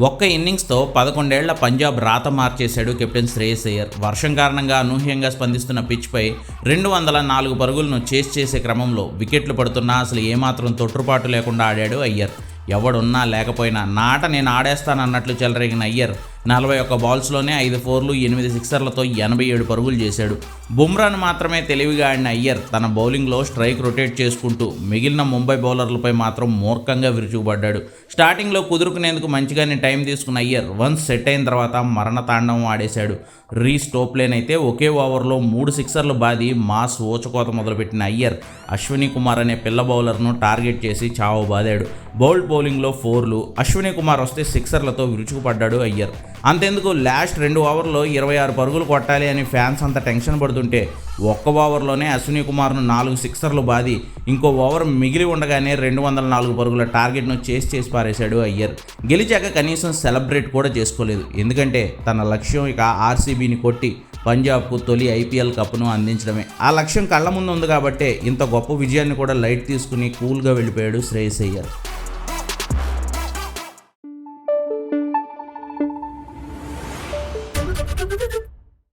ఒక్క ఇన్నింగ్స్తో 11 ఏళ్ల పంజాబ్ రాత మార్చేశాడు కెప్టెన్ శ్రేయస్ అయ్యర్. వర్షం కారణంగా అనూహ్యంగా స్పందిస్తున్న పిచ్పై 204 పరుగులను చేస్ చేసే క్రమంలో వికెట్లు పడుతున్నా అసలు ఏమాత్రం తొట్టుపాటు లేకుండా ఆడాడు అయ్యర్. ఎవడున్నా లేకపోయినా నాట నేను ఆడేస్తానన్నట్లు చెలరేగిన అయ్యర్ 41 బాల్స్లోనే 5 4లు 8 సిక్సర్లతో 87 పరుగులు చేశాడు. బుమ్రాను మాత్రమే తెలివిగా ఆడిన అయ్యర్ తన బౌలింగ్లో స్ట్రైక్ రొటేట్ చేసుకుంటూ మిగిలిన ముంబై బౌలర్లపై మాత్రం మూర్ఖంగా విరుచుకుపడ్డాడు. స్టార్టింగ్లో కుదురుకునేందుకు మంచిగానే టైం తీసుకున్న అయ్యర్ వన్స్ సెట్ అయిన తర్వాత మరణ తాండవం ఆడేశాడు. రీస్ టోప్లేన్ అయితే ఒకే ఓవర్లో 3 సిక్సర్లు బాది మాస్ ఊచకోత మొదలుపెట్టిన అయ్యర్ అశ్విని కుమార్ అనే పిల్ల బౌలర్ను టార్గెట్ చేసి చావు బాదాడు. బౌల్డ్ బౌలింగ్లో 4లు, అశ్విని కుమార్ వస్తే సిక్సర్లతో విరుచుకుపడ్డాడు అయ్యర్. అంతెందుకు లాస్ట్ 2 ఓవర్లో 26 పరుగులు కొట్టాలి అని ఫ్యాన్స్ అంతా టెన్షన్ పడుతుంటే ఒక్క ఓవర్లోనే అశ్విని కుమార్ను 4 సిక్సర్లు బాది ఇంకో ఓవర్ మిగిలి ఉండగానే 204 పరుగుల టార్గెట్ను చేసి పారేశాడు అయ్యర్. గెలిచాక కనీసం సెలబ్రేట్ కూడా చేసుకోలేదు. ఎందుకంటే తన లక్ష్యం ఇక ఆర్సీబీని కొట్టి పంజాబ్కు తొలి ఐపీఎల్ కప్ను అందించడమే. ఆ లక్ష్యం కళ్ళ ముందు ఉంది కాబట్టే ఇంత గొప్ప విజయాన్ని కూడా లైట్ తీసుకుని కూల్గా వెళ్ళిపోయాడు శ్రేయస్ అయ్యర్.